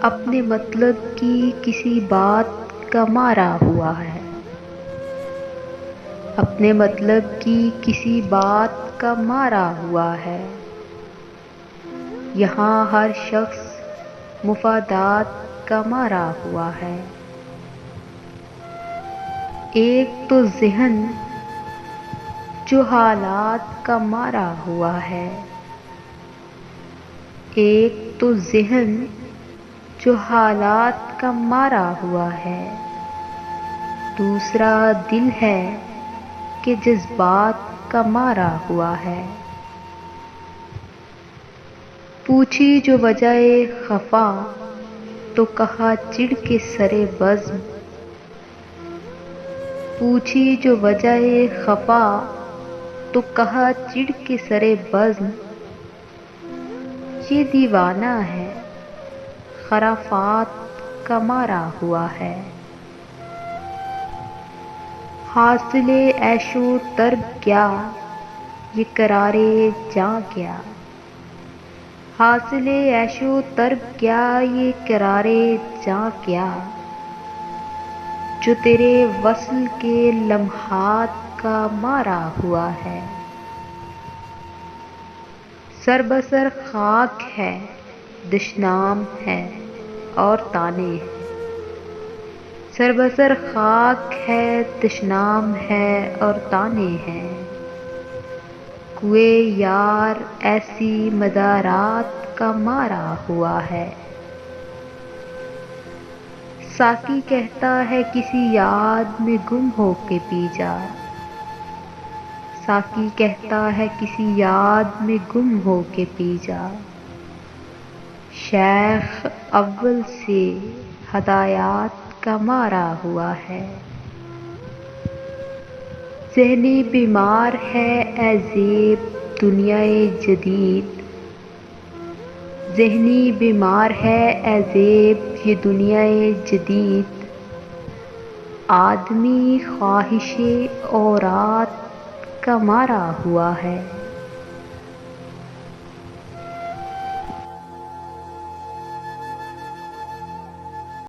اپنے مطلب کی کسی بات کا مارا ہوا ہے، اپنے مطلب کی کسی بات کا مارا ہوا ہے۔ یہاں ہر شخص مفادات کا مارا ہوا ہے۔ ایک تو ذہن جو حالات کا مارا ہوا ہے، ایک تو ذہن جو حالات کا مارا ہوا ہے، دوسرا دل ہے کہ جذبات کا مارا ہوا ہے۔ پوچھی جو وجہ خفا تو کہا چڑ کے سرے بزم، پوچھی جو وجہ خفا تو کہا چڑ کے سرے بزم، یہ دیوانہ ہے خرافات کا مارا ہوا ہے۔ حاصل عیش و طرب کیا یہ قرار جاں کیا، حاصل عیش و طرب کیا یہ قرار جاں کیا، جو تیرے وصل کے لمحات کا مارا ہوا ہے۔ سر بسر خاک ہے، دشنام ہے اور تانے ہیں، سر بسر خاک ہے، دشنام ہے اور تانے ہیں۔ کوئے یار ایسی مدارات کا مارا ہوا ہے۔ ساقی کہتا ہے کسی یاد میں گم ہو کے پی جا، ساقی کہتا ہے کسی یاد میں گم ہو کے پی جا۔ شیخ اول سے ہدایات کا مارا ہوا ہے۔ ذہنی بیمار ہے اے زیب دنیائے جدید، ذہنی بیمار ہے اے زیب یہ دنیائے جدید۔ آدمی خواہش عورات کا مارا ہوا ہے۔